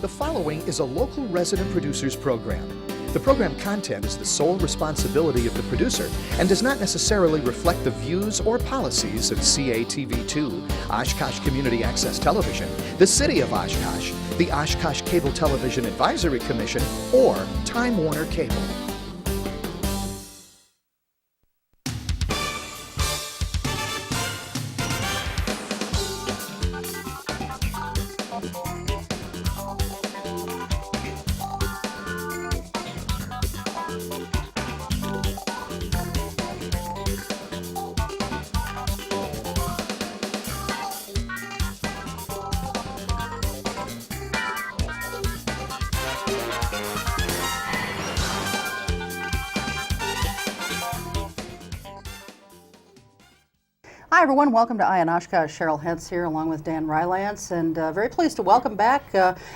The following is a local resident producers program. The program content is the sole responsibility of the producer and does not necessarily reflect the views or policies of CATV2, Oshkosh Community Access Television, the City of Oshkosh, the Oshkosh Cable Television Advisory Commission, or Time Warner Cable. Hi everyone, welcome to Eye on Oshkosh. Cheryl Hentz here along with Dan Rylance, and very pleased to welcome back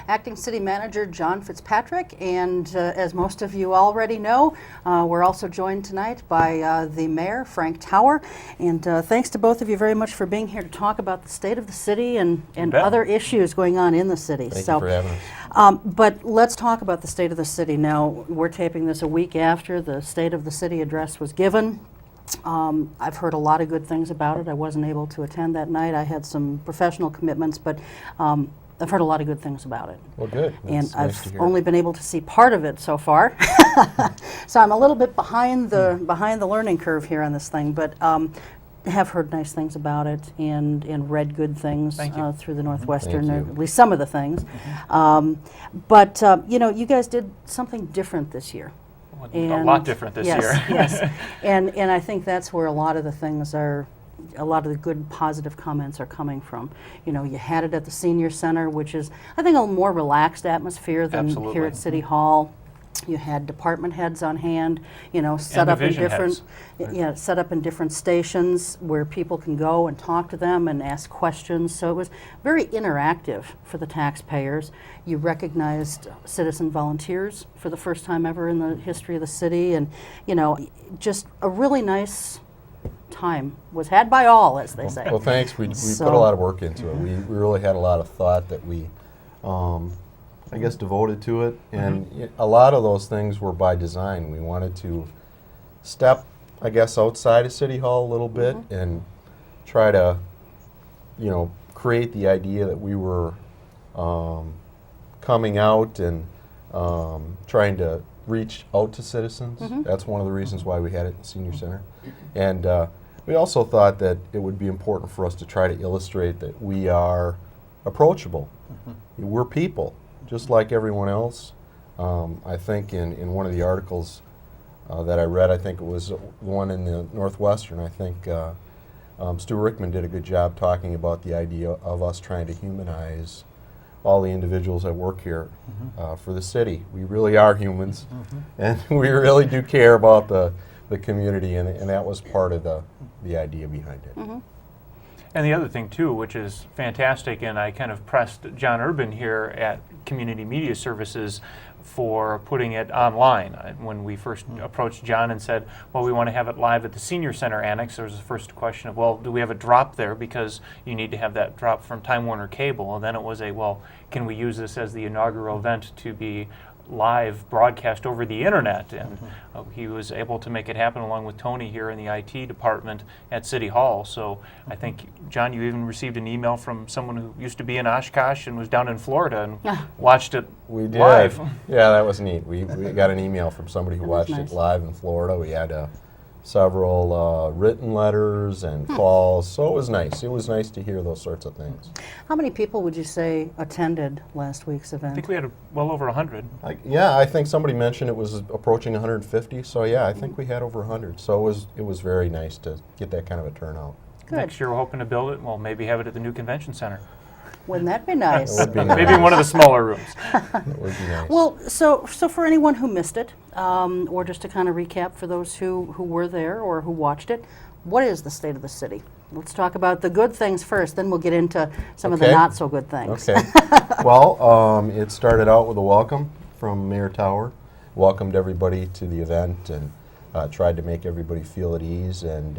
Acting City Manager John Fitzpatrick. And as most of you already know, we're also joined tonight by the Mayor, Frank Tower. And thanks to both of you very much for being here to talk about the state of the city and other issues going on in the city. Thank you for having us. But let's talk about the state of the city. Now, we're taping this a week after the State of the City address was given. I've heard a lot of good things about it. I wasn't able to attend that night. I had some professional commitments, but I've heard a lot of good things about it. Well, good. And I've only been able to see part of it so far. So I'm a little bit behind the learning curve here on this thing, but have heard nice things about it and read good things through the Northwestern, or at least some of the things. But you know, you guys did something different this year. A lot different this year. Yes, and I think that's where a lot of the things are, a lot of the good positive comments are coming from. You know, you had it at the Senior Center, which is, I think, a more relaxed atmosphere than here at City Hall. You had department heads on hand, you know, set up in different stations where people can go and talk to them and ask questions. So it was very interactive for the taxpayers. You recognized citizen volunteers for the first time ever in the history of the city, and you know, just a really nice time was had by all, as they say. Well, thanks. We put a lot of work into it. We really had a lot of thought that we I guess devoted to it, and a lot of those things were by design. We wanted to step, I guess, outside of City Hall a little bit and try to, you know, create the idea that we were coming out and trying to reach out to citizens. That's one of the reasons why we had it in the Senior Center. And we also thought that it would be important for us to try to illustrate that we are approachable. We're people, just like everyone else. I think in one of the articles that I read, I think it was one in the Northwestern, I think Stu Rickman did a good job talking about the idea of us trying to humanize all the individuals that work here for the city. We really are humans, and we really do care about the community, and that was part of the idea behind it. And the other thing, too, which is fantastic, and I kind of pressed John Urban here at Community Media Services for putting it online. When we first approached John and said, well, we want to have it live at the Senior Center Annex, there was the first question of, well, do we have a drop there? Because you need to have that drop from Time Warner Cable. And then it was well, can we use this as the inaugural event to be live broadcast over the internet? And he was able to make it happen along with Tony here in the IT department at City Hall. So I think, John, you even received an email from someone who used to be in Oshkosh and was down in Florida and watched it live. Yeah, that was neat. We got an email from somebody who watched it live in Florida. We had several written letters and calls, so it was nice. It was nice to hear those sorts of things. How many people would you say attended last week's event? I think we had well over 100. Yeah, I think somebody mentioned it was approaching 150, so yeah, I think we had over 100. So it was very nice to get that kind of a turnout. Good. Next year we're hoping to build it, well, maybe have it at the new convention center. Wouldn't that be nice? It would be nice. Maybe in one of the smaller rooms. It would be nice. Well, so for anyone who missed it, or just to kind of recap for those who were there or who watched it, what is the state of the city? Let's talk about the good things first, then we'll get into some of the not so good things. Okay. Well, it started out with a welcome from Mayor Tower. Welcomed everybody to the event and tried to make everybody feel at ease, and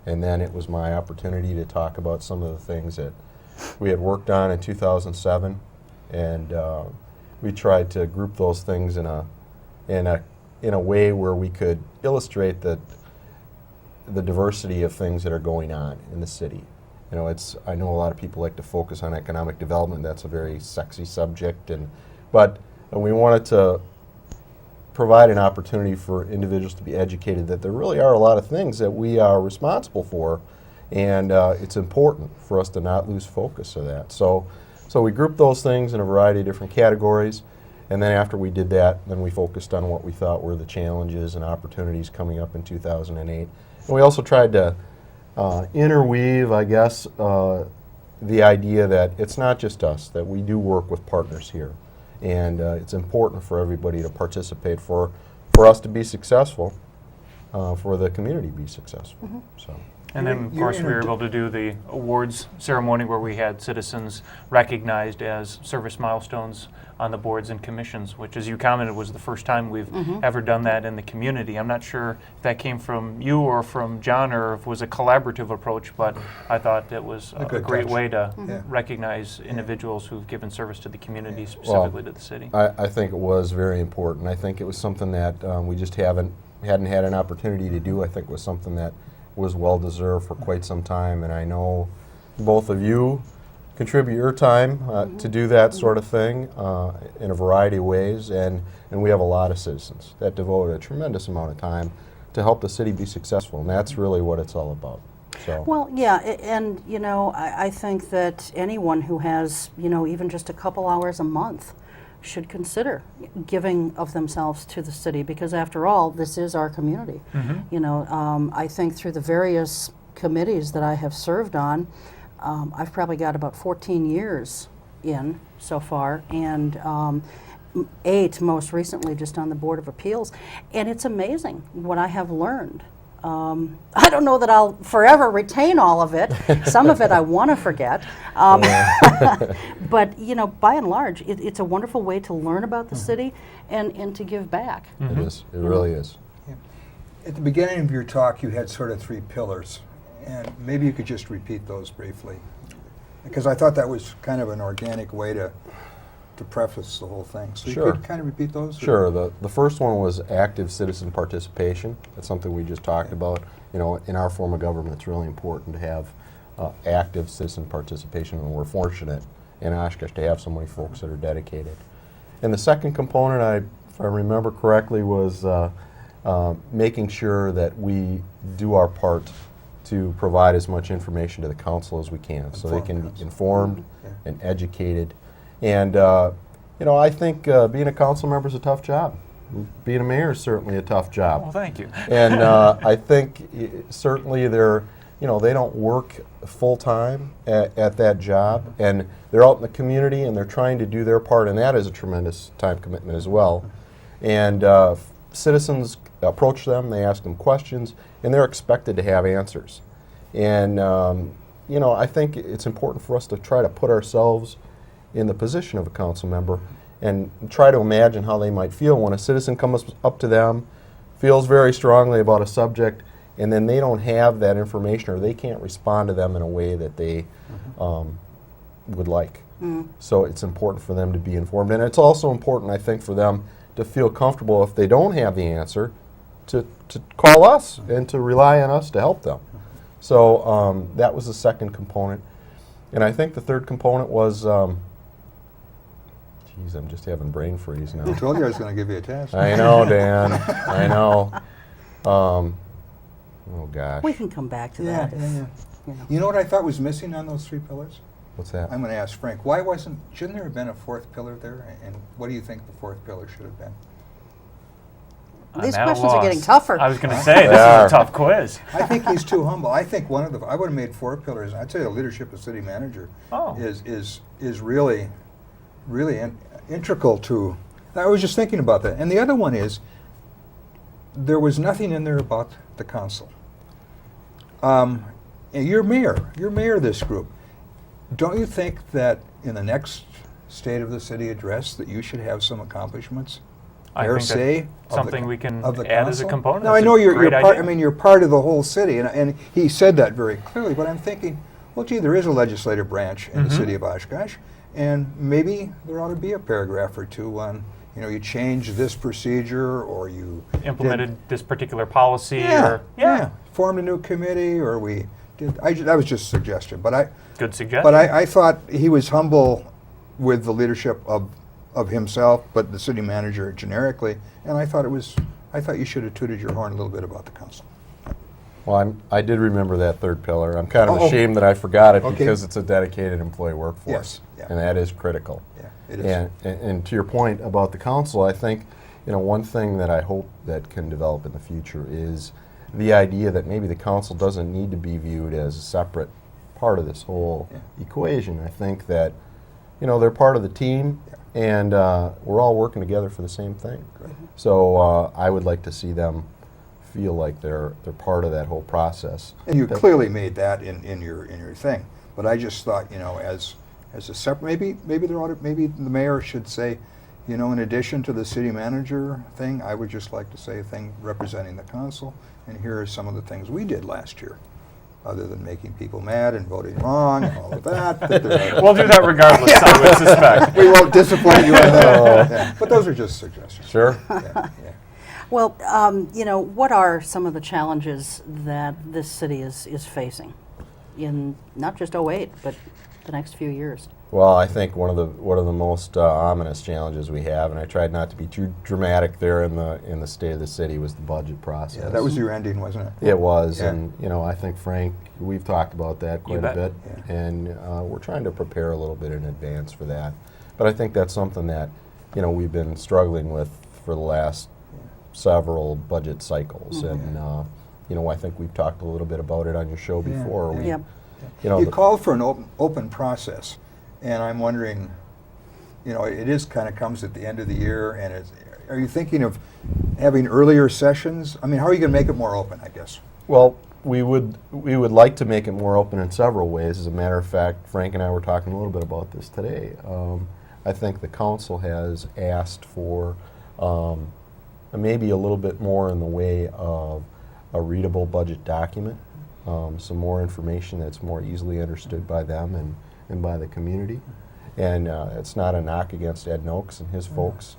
then it was my opportunity to talk about some of the things that we had worked on in 2007, and we tried to group those things in a way where we could illustrate the diversity of things that are going on in the city. You know, I know a lot of people like to focus on economic development. That's a very sexy subject, but we wanted to provide an opportunity for individuals to be educated that there really are a lot of things that we are responsible for, and it's important for us to not lose focus of that. So we grouped those things in a variety of different categories, and then after we did that, then we focused on what we thought were the challenges and opportunities coming up in 2008. And we also tried to interweave, I guess, the idea that it's not just us, that we do work with partners here. And it's important for everybody to participate for us to be successful, for the community to be successful. Mm-hmm. So. And then, of course, we were able to do the awards ceremony where we had citizens recognized as service milestones on the boards and commissions, which, as you commented, was the first time we've ever done that in the community. I'm not sure if that came from you or from John, or if it was a collaborative approach, but I thought it was a great way to recognize individuals who've given service to the community, specifically to the city. I think it was very important. I think it was something that we just hadn't had an opportunity to do. I think it was something that was well deserved for quite some time, and I know both of you contribute your time to do that sort of thing in a variety of ways, and we have a lot of citizens that devote a tremendous amount of time to help the city be successful, and that's really what it's all about. So. Well, yeah, and you know, I think that anyone who has, you know, even just a couple hours a month should consider giving of themselves to the city, because after all, this is our community. You know, I think through the various committees that I have served on, I've probably got about 14 years in so far, and 8 most recently just on the Board of Appeals, and it's amazing what I have learned. I don't know that I'll forever retain all of it. Some of it I want to forget. But, you know, by and large, it's a wonderful way to learn about the city and to give back. It is. It really is. Yeah. At the beginning of your talk, you had sort of 3 pillars, and maybe you could just repeat those briefly, because I thought that was kind of an organic way to preface the whole thing. So Sure. you could kind of repeat those? Sure. The first one was active citizen participation. That's something we just talked about. You know, in our form of government, it's really important to have active citizen participation, and we're fortunate in Oshkosh to have so many folks that are dedicated. And the second component, if I remember correctly, was making sure that we do our part to provide as much information to the council as we can, so they can be informed and educated. And, you know, I think being a council member is a tough job. Being a mayor is certainly a tough job. Well, thank you. And I think certainly they don't work full-time at that job, and they're out in the community and they're trying to do their part, and that is a tremendous time commitment as well. And citizens approach them, they ask them questions, and they're expected to have answers. And, you know, I think it's important for us to try to put ourselves in the position of a council member and try to imagine how they might feel when a citizen comes up to them, feels very strongly about a subject, and then they don't have that information, or they can't respond to them in a way that they would like. So it's important for them to be informed, and it's also important, I think, for them to feel comfortable, if they don't have the answer, to call us and to rely on us to help them. So that was the second component. And I think the third component was, geez, I'm just having brain freeze now. I told you I was going to give you a test. I know, Dan. I know. Oh, gosh. We can come back to that. If, you know. You know what I thought was missing on those 3 pillars? What's that? I'm going to ask Frank, shouldn't there have been a 4th pillar there? And what do you think the 4th pillar should have been? These I'm at a questions are getting loss. tougher. I was going to say, this is a tough quiz. I think he's too humble. I think I would have made 4 pillars. I'd say the leadership of city manager is really integral to. I was just thinking about that. And the other one is, there was nothing in there about the council. And you're mayor of this group. Don't you think that in the next State of the City address that you should have some accomplishments? I think that's something we can add as a component. Now, I know you're part. I mean, you're part of the whole city, and he said that very clearly. But I'm thinking, well, gee, there is a legislative branch in the city of Oshkosh, And maybe there ought to be a paragraph or two on, you changed this procedure, or you Implemented this particular policy, yeah, or formed a new committee, or we did. That was just a suggestion, but good suggestion. But I thought he was humble with the leadership of himself, but the city manager generically, and I thought you should have tooted your horn a little bit about the council. Well, I did remember that third pillar. I'm kind of Oh. ashamed that I forgot it Okay. because it's a dedicated employee workforce, Yes, yeah. and that is critical. Yeah, it is. And to your point about the council, I think one thing that I hope that can develop in the future is the idea that maybe the council doesn't need to be viewed as a separate part of this whole equation. I think that they're part of the team, and we're all working together for the same thing. So I would like to see them feel like they're part of that whole process. And you clearly made that in your thing, but I just thought, as a separate, maybe the mayor should say, in addition to the city manager thing, I would just like to say a thing representing the council, and here are some of the things we did last year, other than making people mad and voting wrong and all of that. We'll do that regardless, I would suspect. We won't disappoint you on that. Yeah. But those are just suggestions. Sure. Yeah. Well, what are some of the challenges that this city is facing in not just '08, but the next few years? Well, I think one of the most ominous challenges we have, and I tried not to be too dramatic there in the state of the city, was the budget process. Yeah, that was your ending, wasn't it? It was, Yeah. and I think Frank, we've talked about that quite a bet. bit, Yeah. and we're trying to prepare a little bit in advance for that. But I think that's something that we've been struggling with for the last several budget cycles, and I think we've talked a little bit about it on your show Yeah, before. yeah. We, Yep. You called for an open process, and I'm wondering, it is kind of comes at the end of the year, and are you thinking of having earlier sessions? I mean, how are you going to make it more open, I guess? Well, we would like to make it more open in several ways. As a matter of fact, Frank and I were talking a little bit about this today. I think the council has asked for maybe a little bit more in the way of a readable budget document, some more information that's more easily understood by them and by the community. And it's not a knock against Ed Noakes and his folks.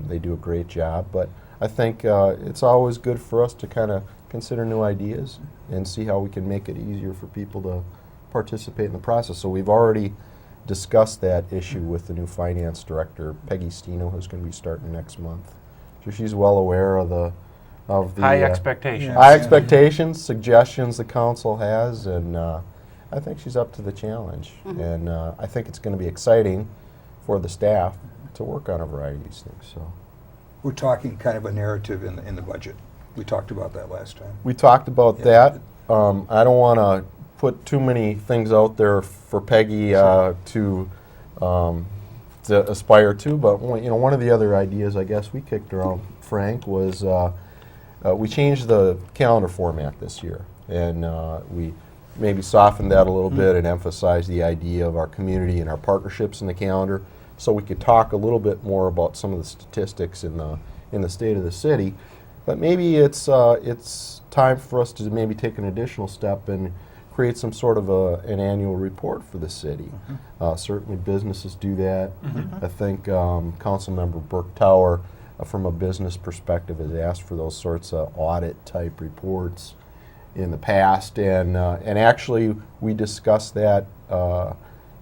They do a great job, but I think it's always good for us to kind of consider new ideas and see how we can make it easier for people to participate in the process. So we've already discussed that issue with the new finance director, Peggy Stino, who's going to be starting next month. So she's well aware of the High expectations. Yeah. high expectations, suggestions the council has, and I think she's up to the challenge. And I think it's going to be exciting for the staff to work on a variety of these things. So We're talking kind of a narrative in the budget. We talked about that last time. we talked about Yeah. that. I don't want to put too many things out there for Peggy to aspire to, but one of the other ideas I guess we kicked around, Frank, was we changed the calendar format this year, and we maybe softened that a little bit and emphasized the idea of our community and our partnerships in the calendar, so we could talk a little bit more about some of the statistics in the state of the city. But maybe it's time for us to maybe take an additional step and create some sort of an annual report for the city. Certainly businesses do that. I think Councilmember Burke Tower, from a business perspective, has asked for those sorts of audit type reports in the past, and actually we discussed that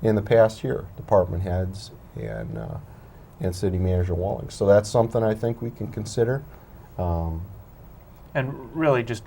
in the past year, department heads and City Manager Walling. So that's something I think we can consider. And really just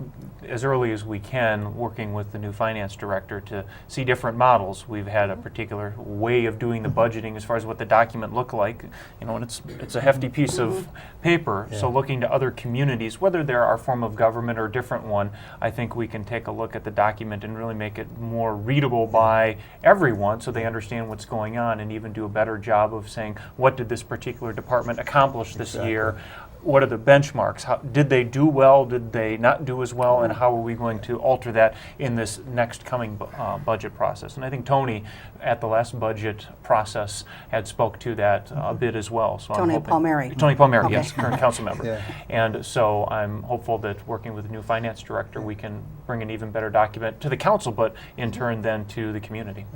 as early as we can, working with the new finance director to see different models. We've had a particular way of doing the budgeting as far as what the document looked like, and it's a hefty piece of paper. So looking to other communities, whether they're our form of government or a different one, I think we can take a look at the document and really make it more readable by everyone so they understand what's going on, and even do a better job of saying, what did this particular department accomplish this year? what are the benchmarks? How, did they do well? Did they not do as well? And how are we going to alter that in this next coming budget process? And I think Tony, at the last budget process, had spoke to that a bit as well. So Tony I'm hoping, Palmieri. Tony Palmieri, Okay. yes, current council member. Yeah. And so I'm hopeful that working with the new finance director, we can bring an even better document to the council, but in turn then to the community.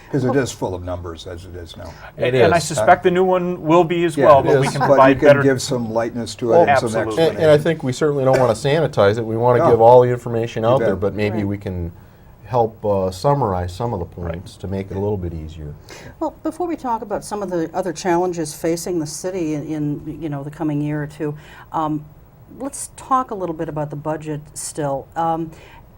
Because it is full of numbers as it is now. It And I is. suspect the new one will be as Yeah, well, it but we is, can but provide you can better. give some lightness to it Oh, and some absolutely. explanation. And I think we certainly don't want to sanitize it. We want to No. give all the information out You there, bet. but maybe Right. we can help summarize some of the points to make it a little bit easier. Well, before we talk about some of the other challenges facing the city in you know, the coming year or two, let's talk a little bit about the budget still.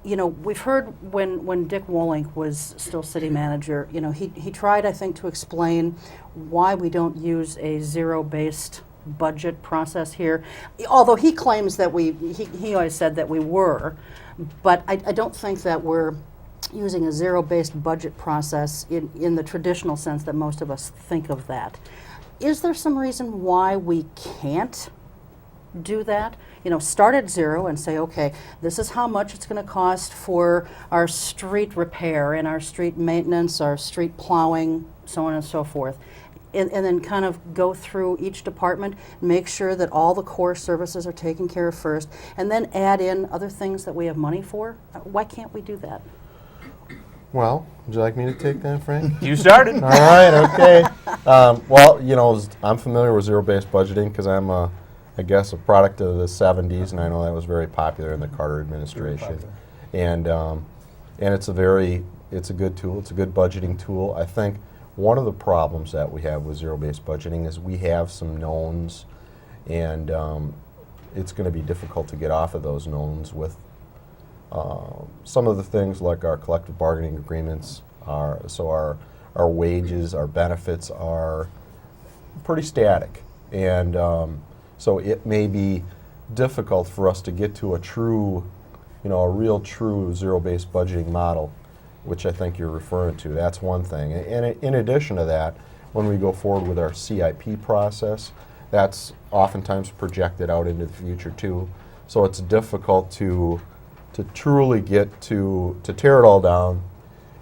You know, we've heard when Dick Wolink was still city manager, you know, he tried, I think, to explain why we don't use a zero-based budget process here, although he claims that he always said that we were, but I don't think that we're using a zero-based budget process in the traditional sense that most of us think of that. Is there some reason why we can't do that? You know, start at zero and say, okay, this is how much it's going to cost for our street repair and our street maintenance, our street plowing, so on and so forth. And then kind of go through each department, make sure that all the core services are taken care of first, and then add in other things that we have money for. Why can't we do that? Well, would you like me to take that, Frank? You started. All right, okay. Well, you know, I'm familiar with zero-based budgeting because I'm, I guess, a product of the 70s, and I know that was very popular in the Carter administration. And it's a good tool. It's a good budgeting tool. I think one of the problems that we have with zero-based budgeting is we have some knowns, and it's going to be difficult to get off of those knowns with some of the things like our collective bargaining agreements, our wages, our benefits are pretty static. And so it may be difficult for us to get to a true, a real true zero-based budgeting model, which I think you're referring to. That's one thing. And in addition to that, when we go forward with our CIP process, that's oftentimes projected out into the future too. So it's difficult to truly get to tear it all down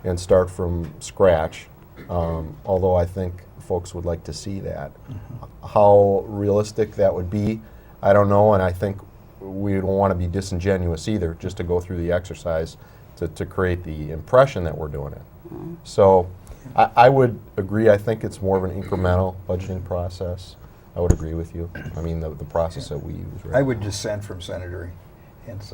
and start from scratch, although I think folks would like to see that. Mm-hmm. How realistic that would be, I don't know, and I think we don't want to be disingenuous either, just to go through the exercise to create the impression that we're doing it. Mm-hmm. So I would agree. I think it's more of an incremental budgeting process. I would agree with you. I mean, the process that we use right I would dissent from Senator Hentz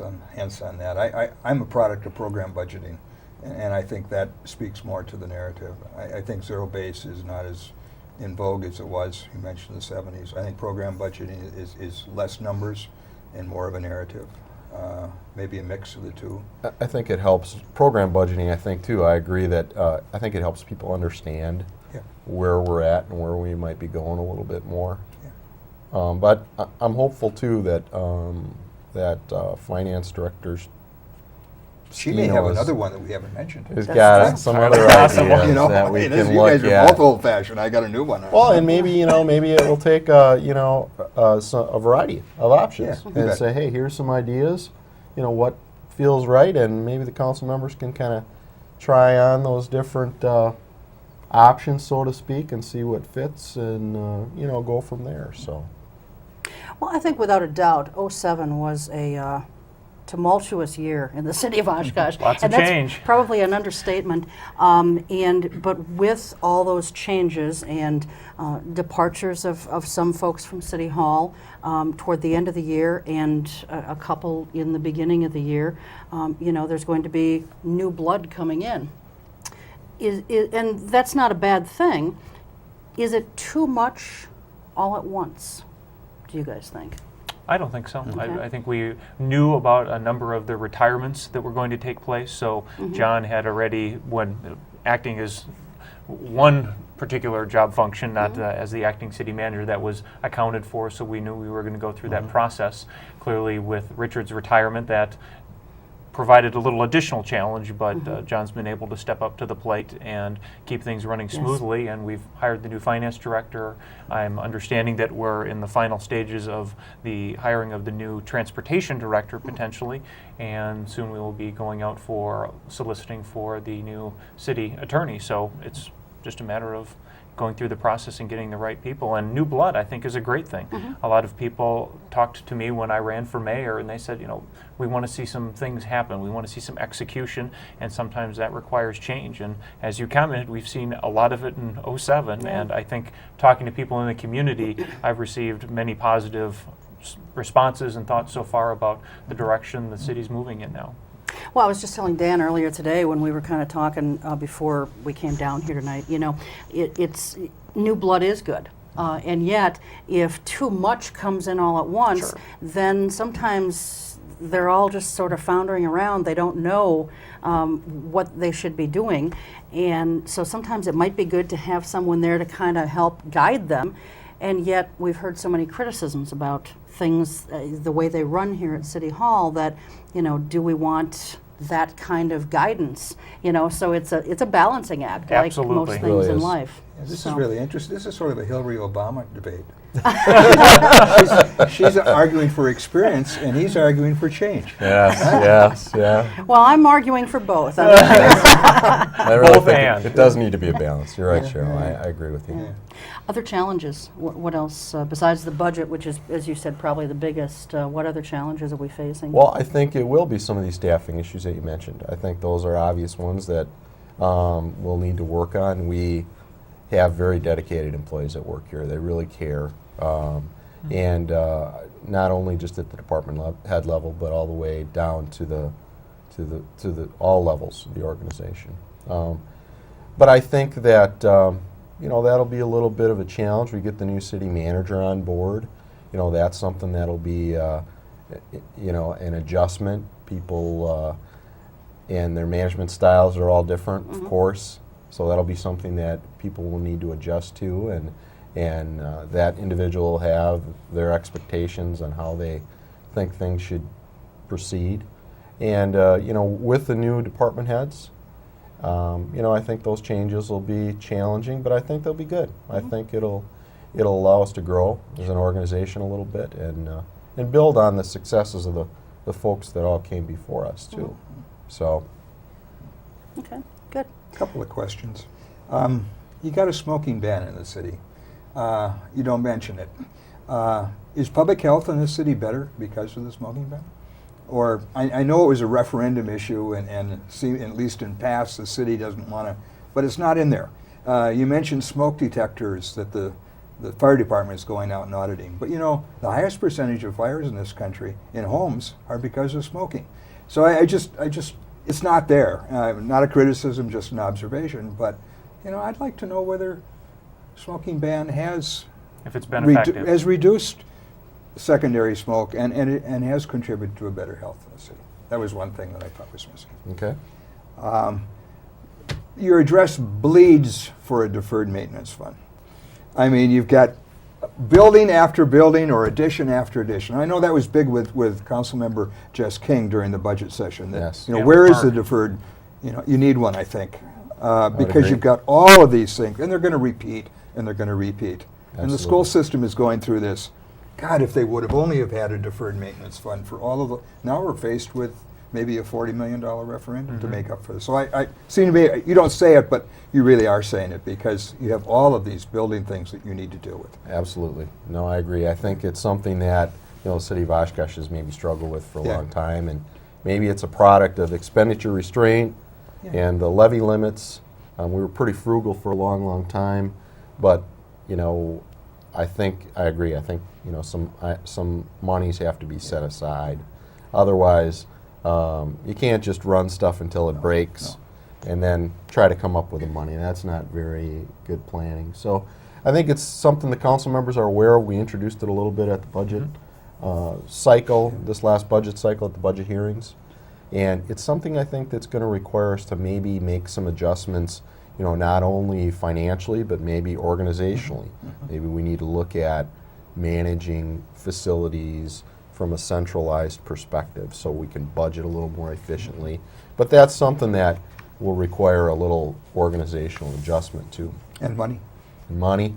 on that. I'm a product of program budgeting, and I think that speaks more to the narrative. I think zero base is not as in vogue as it was. You mentioned the 70s. I think program budgeting is less numbers and more of a narrative. Maybe a mix of the two. I think it helps. Program budgeting, I think, too. I agree that I think it helps people understand where we're at and where we might be going a little bit more. Yeah. But I'm hopeful, too, that finance directors. She may have another one that we haven't mentioned. Has got some other possible. ideas that we can you look guys are at. both old-fashioned. I got a new one. Well, and maybe maybe it will take a variety of options Yeah, and say, hey, here's some ideas, what feels right, and maybe the council members can kind of try on those different options, so to speak, and see what fits, and go from there. So. Well, I think without a doubt, '07 was a tumultuous year in the city of Oshkosh. Lots and of that's change. Probably an understatement. But with all those changes and departures of some folks from City Hall toward the end of the year and a couple in the beginning of the year, there's going to be new blood coming in. And that's not a bad thing. Is it too much all at once, do you guys think? I don't think so. Okay. I think we knew about a number of the retirements that were going to take place. So John had already, when acting as one particular job function, not as the acting city manager, that was accounted for. So we knew we were going to go through that process. Clearly with Richard's retirement, that provided a little additional challenge, but John's been able to step up to the plate and keep things running smoothly, and we've hired the new finance director. I'm understanding that we're in the final stages of the hiring of the new transportation director potentially, and soon we will be going out for soliciting for the new city attorney. So it's just a matter of going through the process and getting the right people. And new blood, I think, is a great thing. A lot of people talked to me when I ran for mayor, and they said, you know, we want to see some things happen. We want to see some execution, and sometimes that requires change. And as you commented, we've seen a lot of it in '07, and I think talking to people in the community, I've received many positive responses and thoughts so far about the direction the city's moving in now. Well, I was just telling Dan earlier today when we were kind of talking before we came down here tonight, you know, it's new blood is good. And yet, if too much comes in all at once, then sometimes they're all just sort of floundering around. They don't know what they should be doing. And so sometimes it might be good to have someone there to kind of help guide them. And yet, we've heard so many criticisms about things, the way they run here at City Hall, that, you know, do we want that kind of guidance? You know, so it's a balancing act, Absolutely. like most It things really in is. life. Yeah, this So- is really interesting. This is sort of a Hillary-Obama debate. she's arguing for experience, and he's arguing for change. Yes, yeah. Well, I'm arguing for both. I really Both think and. it does need to be a balance. You're right, Cheryl. I agree with you. Other challenges, what else, besides the budget, which is, as you said, probably the biggest, what other challenges are we facing? Well, I think it will be some of these staffing issues that you mentioned. I think those are obvious ones that we'll need to work on. We have very dedicated employees that work here. They really care. And not only just at the department head level, but all the way down to the all levels of the organization. But I think that you know, that'll be a little bit of a challenge. We get the new city manager on board. You know, that's something that'll be you know, an adjustment. People and their management styles are all different, of course. So that'll be something that people will need to adjust to, and that individual will have their expectations on how they think things should proceed. And you know, with the new department heads, you know, I think those changes will be challenging, but I think they'll be good. I think it'll allow us to grow as an organization a little bit, and build on the successes of the folks that all came before us too. So. Okay, good. Couple of questions. You got a smoking ban in the city. You don't mention it. Is public health in this city better because of the smoking ban? Or I know it was a referendum issue, and at least in past the city doesn't want to, but it's not in there. You mentioned smoke detectors that the fire department is going out and auditing, but you know, the highest percentage of fires in this country in homes are because of smoking. So I just it's not there. Not a criticism, just an observation. But you know, I'd like to know whether smoking ban has If it's been effective. has reduced secondary smoke and has contributed to a better health in the city. That was one thing that I thought was missing. Okay. Your address bleeds for a deferred maintenance fund. I mean, you've got building after building or addition after addition. I know that was big with Councilmember Jess King during the budget session. That, Yes. you know, Yeah, where is Mark. the deferred? You know, you need one, I think, because agree. you've got all of these things, and they're going to repeat, and they're going to repeat. And the school Absolutely. system is going through this. God, if they would have only have had a deferred maintenance fund for all of the, now we're faced with maybe a $40 million referendum to make up for this. So I seem to be, you don't say it, but you really are saying it, because you have all of these building things that you need to deal with. Absolutely. No, I agree. I think it's something that, you know, the city of Oshkosh has maybe struggled with for a Yeah. long time, and maybe it's a product of expenditure restraint and the levy limits. We were pretty frugal for a long, long time, but, you know, I agree. I think, you know, some monies have to be set aside. Otherwise, you can't just run stuff until it breaks and then try to come up with the money. That's not very good planning. So I think it's something the council members are aware of. We introduced it a little bit at the budget cycle, this last budget cycle at the budget hearings. And it's something I think that's going to require us to maybe make some adjustments, you know, not only financially, but maybe organizationally. Maybe we need to look at managing facilities from a centralized perspective so we can budget a little more efficiently. But that's something that will require a little organizational adjustment too. And money. Money,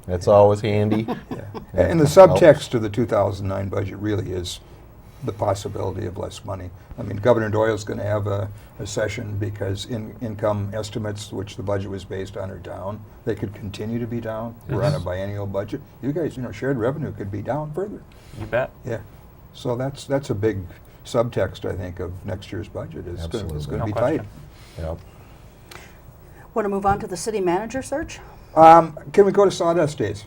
that's always handy. And the subtext of the 2009 budget really is the possibility of less money. I mean, Governor Doyle's going to have a session because income estimates, which the budget was based on, are down. They could continue to be down. We're on a biennial budget. You guys, shared revenue could be down further. You bet. Yeah. So that's a big subtext, I think, of next year's budget. It's going Absolutely. to be No tight. question. Yep. Want to move on to the city manager search? Can we go to Sawdust Days?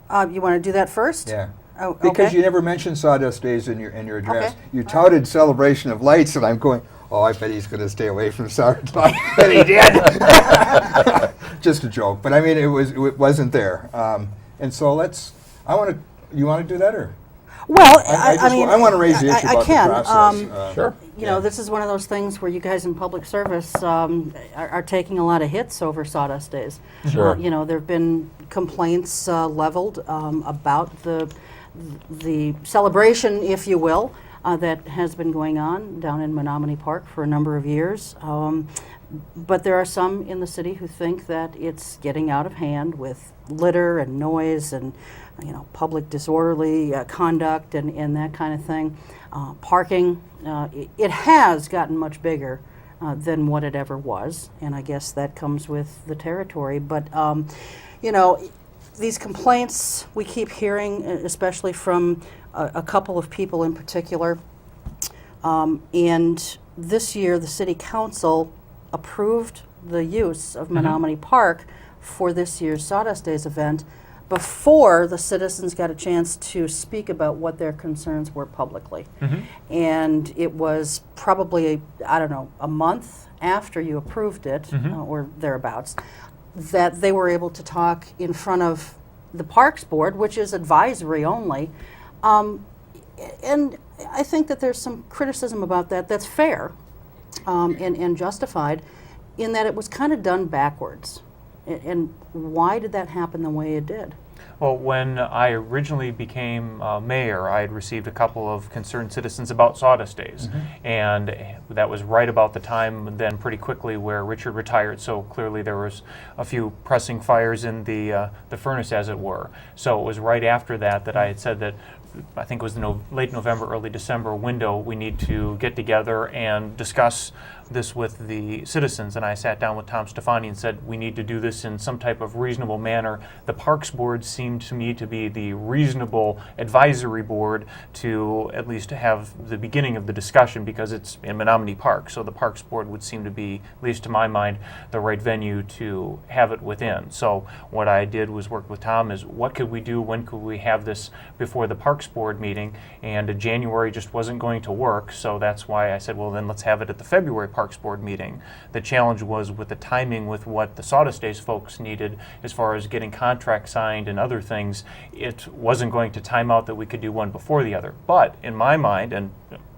You want to do that first? Yeah. Oh, Because okay. you never mentioned Sawdust Days in your address. Okay. You touted Celebration of Lights, and I'm going, oh, I bet he's going to stay away from Sawdust Lights. And he did. Just a joke, but I mean, it wasn't there. And so you want to do that, or? Well, I mean, want to raise the issue about can. the process. Sure. You know, this is one of those things where you guys in public service are taking a lot of hits over Sawdust Days. Sure. There have been complaints leveled about the celebration, if you will, that has been going on down in Menominee Park for a number of years. But there are some in the city who think that it's getting out of hand with litter and noise and public disorderly conduct and that kind of thing. Parking, it has gotten much bigger than what it ever was, and I guess that comes with the territory. But, these complaints we keep hearing, especially from a couple of people in particular, and this year the city council approved the use of Menominee Park for this year's Sawdust Days event before the citizens got a chance to speak about what their concerns were publicly. And it was probably, a month after you approved it, or thereabouts, that they were able to talk in front of the Parks Board, which is advisory only. And I think that there's some criticism about that that's fair and justified, in that it was kind of done backwards. And why did that happen the way it did? Well, when I originally became mayor, I had received a couple of concerned citizens about Sawdust Days. And that was right about the time then pretty quickly where Richard retired, so clearly there was a few pressing fires in the furnace, as it were. So it was right after that I had said that I think it was the late November, early December window, we need to get together and discuss this with the citizens. And I sat down with Tom Stefani and said, we need to do this in some type of reasonable manner. The Parks Board seemed to me to be the reasonable advisory board to at least have the beginning of the discussion, because it's in Menominee Park. So the Parks Board would seem to be, at least to my mind, the right venue to have it within. So what I did was work with Tom is, what could we do, when could we have this before the Parks Board meeting? And January just wasn't going to work, so that's why I said, well, then let's have it at the February Parks Board meeting. The challenge was with the timing with what the Sawdust Days folks needed as far as getting contracts signed and other things. It wasn't going to time out that we could do one before the other. But in my mind, and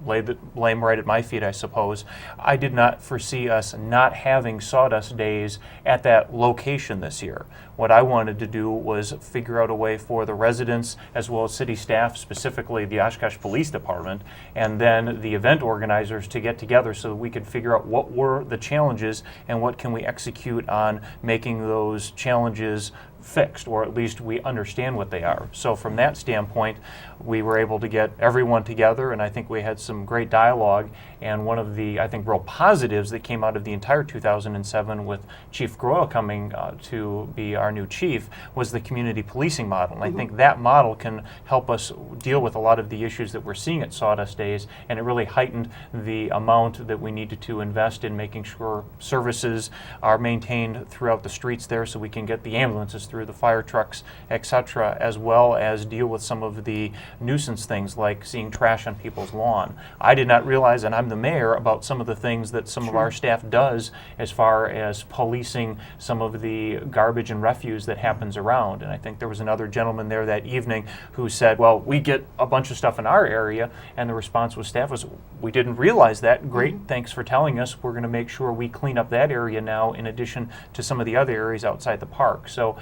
lay the blame right at my feet, I suppose, I did not foresee us not having Sawdust Days at that location this year. What I wanted to do was figure out a way for the residents as well as city staff, specifically the Oshkosh Police Department, and then the event organizers to get together so that we could figure out what were the challenges and what can we execute on making those challenges fixed, or at least we understand what they are. So from that standpoint, we were able to get everyone together, and I think we had some great dialogue. And one of the, I think, real positives that came out of the entire 2007 with Chief Groyle coming to be our new chief was the community policing model. And I think that model can help us deal with a lot of the issues that we're seeing at Sawdust Days, and it really heightened the amount that we needed to invest in making sure services are maintained throughout the streets there, so we can get the ambulances through, the fire trucks, etc., as well as deal with some of the nuisance things like seeing trash on people's lawn. I did not realize, and I'm the mayor, about some of the things that some of our staff does as far as policing some of the garbage and refuse that happens around. And I think there was another gentleman there that evening who said, well, we get a bunch of stuff in our area, and the response with staff was, we didn't realize that. Great, thanks for telling us. We're going to make sure we clean up that area now in addition to some of the other areas outside the park. So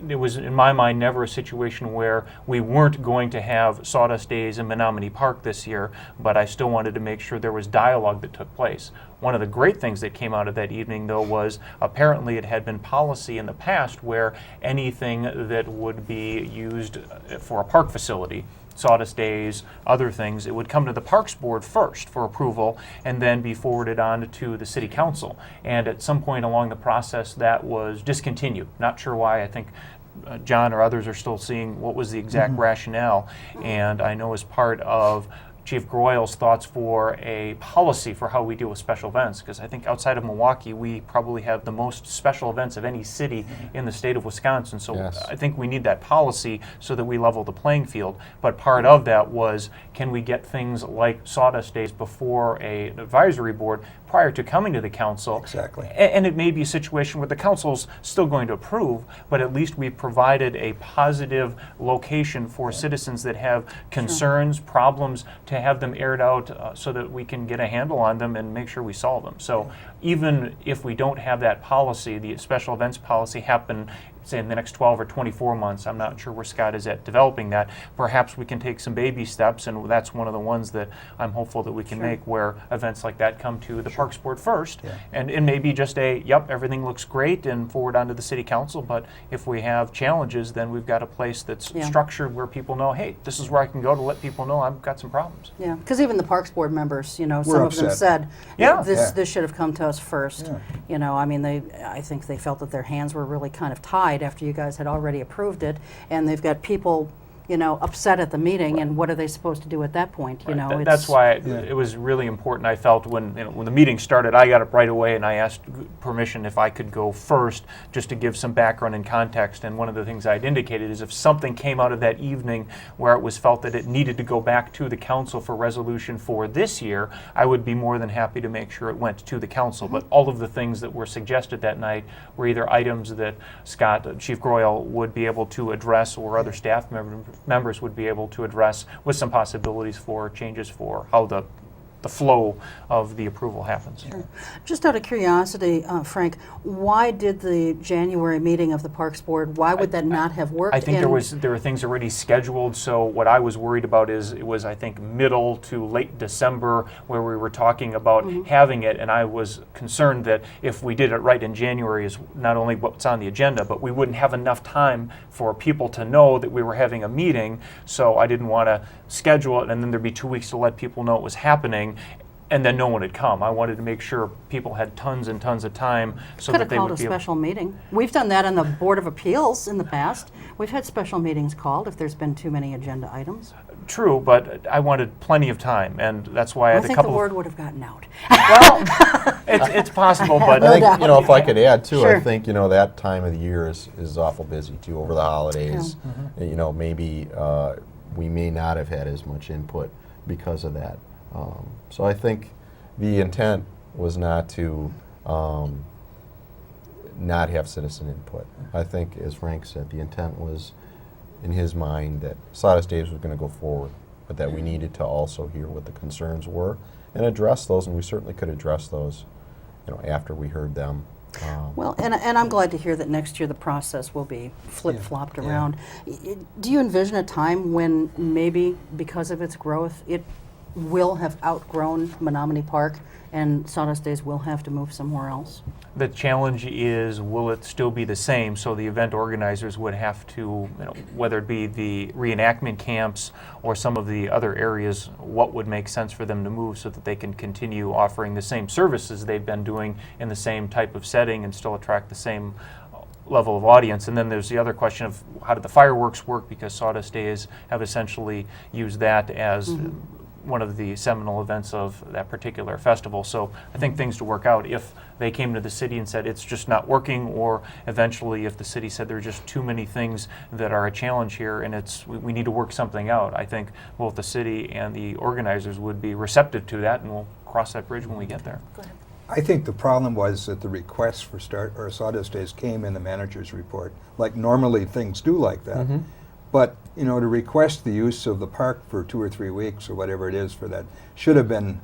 it was, in my mind, never a situation where we weren't going to have Sawdust Days in Menominee Park this year, but I still wanted to make sure there was dialogue that took place. One of the great things that came out of that evening, though, was apparently it had been policy in the past where anything that would be used for a park facility, Sawdust Days, other things, it would come to the Parks Board first for approval and then be forwarded on to the City Council. And at some point along the process, that was discontinued. Not sure why. I think John or others are still seeing what was the exact rationale. And I know as part of Chief Groyle's thoughts for a policy for how we deal with special events, because I think outside of Milwaukee, we probably have the most special events of any city in the state of Wisconsin. So Yes. I think we need that policy so that we level the playing field. But part of that was, can we get things like Sawdust Days before an advisory board prior to coming to the council? Exactly. And it may be a situation where the council's still going to approve, but at least we've provided a positive location for citizens that have concerns, problems, to have them aired out so that we can get a handle on them and make sure we solve them. So even if we don't have that policy, the special events policy happen, say in the next 12 or 24 months, I'm not sure where Scott is at developing that, perhaps we can take some baby steps, and that's one of the ones that I'm hopeful that we can make, where events like that come to the Parks Board first, and it may be just yep, everything looks great, and forward onto the City Council, but if we have challenges, then we've got a place that's structured where people know, hey, this is where I can go to let people know I've got some problems. Yeah, because even the Parks Board members, you know, We're some of them upset. said, Yeah. this should have come to us first. Yeah. You know, I mean, I think they felt that their hands were really kind of tied after you guys had already approved it, and they've got people, you know, upset at the meeting, and what are they supposed to do at that point? You know, That's why it was really important. I felt when the meeting started, I got up right away and I asked permission if I could go first, just to give some background and context. And one of the things I'd indicated is if something came out of that evening where it was felt that it needed to go back to the council for resolution for this year, I would be more than happy to make sure it went to the council. But all of the things that were suggested that night were either items that Scott, Chief Groyle, would be able to address, or other staff members would be able to address, with some possibilities for changes for how the flow of the approval happens. Just out of curiosity, Frank, why did the January meeting of the Parks Board, why would that not have worked? I think there were things already scheduled, so what I was worried about is it was, I think, middle to late December where we were talking about having it, and I was concerned that if we did it right in January is not only what's on the agenda, but we wouldn't have enough time for people to know that we were having a meeting, so I didn't want to schedule it and then there'd be 2 weeks to let people know it was happening, and then no one had come. I wanted to make sure people had tons and tons of time so that they would be Could have called a special meeting. We've done that on the Board of Appeals in the past. We've had special meetings called if there's been too many agenda items. True, but I wanted plenty of time, and that's why I I had a think the couple word would have gotten out. Well, it's possible, but I think, if I could add too, Sure. I think, that time of the year is awful busy too, over the holidays. Maybe we may not have had as much input because of that. So I think the intent was not to not have citizen input. I think, as Frank said, the intent was, in his mind, that Sawdust Days was going to go forward, but that we needed to also hear what the concerns were and address those, and we certainly could address those, after we heard them. Well, and I'm glad to hear that next year the process will be flip-flopped around. Do you envision a time when maybe because of its growth it will have outgrown Menominee Park and Sawdust Days will have to move somewhere else? the challenge is, will it still be the same? So the event organizers would have to, whether it be the reenactment camps or some of the other areas, what would make sense for them to move so that they can continue offering the same services they've been doing in the same type of setting and still attract the same level of audience. And then there's the other question of how did the fireworks work, because Sawdust Days have essentially used that as one of the seminal events of that particular festival. So I think things to work out if they came to the city and said it's just not working, or eventually if the city said there are just too many things that are a challenge here and we need to work something out. I think both the city and the organizers would be receptive to that, and we'll cross that bridge when we get there. Go ahead. I think the problem was that the requests for Sawdust Days came in the manager's report. Like normally things do like that. But, to request the use of the park for 2 or 3 weeks or whatever it is for that should have been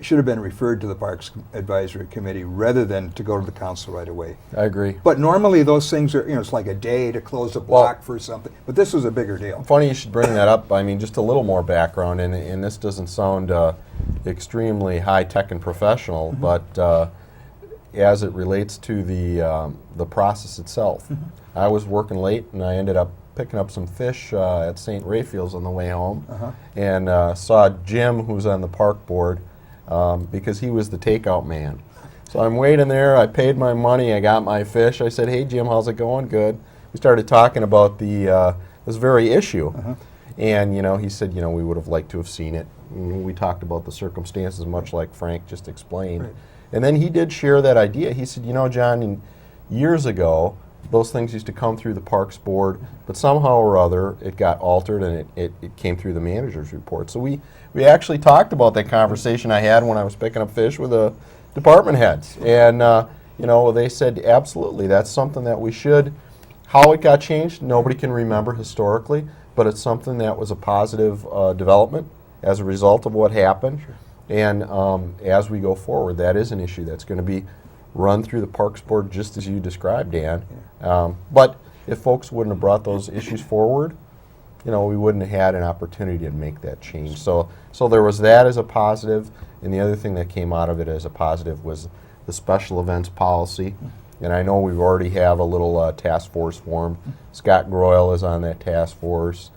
should have been referred to the Parks Advisory Committee rather than to go to the council right away. I agree. But normally those things are, it's like a day to close a block for something. But this was a bigger deal. Funny you should bring that up. I mean, just a little more background, and this doesn't sound extremely high-tech and professional, but as it relates to the process itself, I was working late, and I ended up picking up some fish at St. Raphael's on the way home, and saw Jim, who's on the park board, because he was the takeout man. So I'm waiting there, I paid my money, I got my fish. I said, "Hey Jim, how's it going?" "Good." We started talking about this very issue. And he said, we would have liked to have seen it. And we talked about the circumstances, much like Frank just explained. Right. And then he did share that idea. He said, John, years ago, those things used to come through the Parks Board, but somehow or other it got altered and it came through the manager's report. So we actually talked about that conversation I had when I was picking up fish with the department heads. And they said, absolutely, that's something that we should. How it got changed, nobody can remember historically, but it's something that was a positive development as a result of what happened. Sure. And as we go forward, that is an issue that's going to be run through the Parks Board just as you described, Dan. Yeah. But if folks wouldn't have brought those issues forward, we wouldn't have had an opportunity to make that change. So there was that as a positive, and the other thing that came out of it as a positive was the special events policy. And I know we already have a little task force formed. Scott Groyle is on that task force,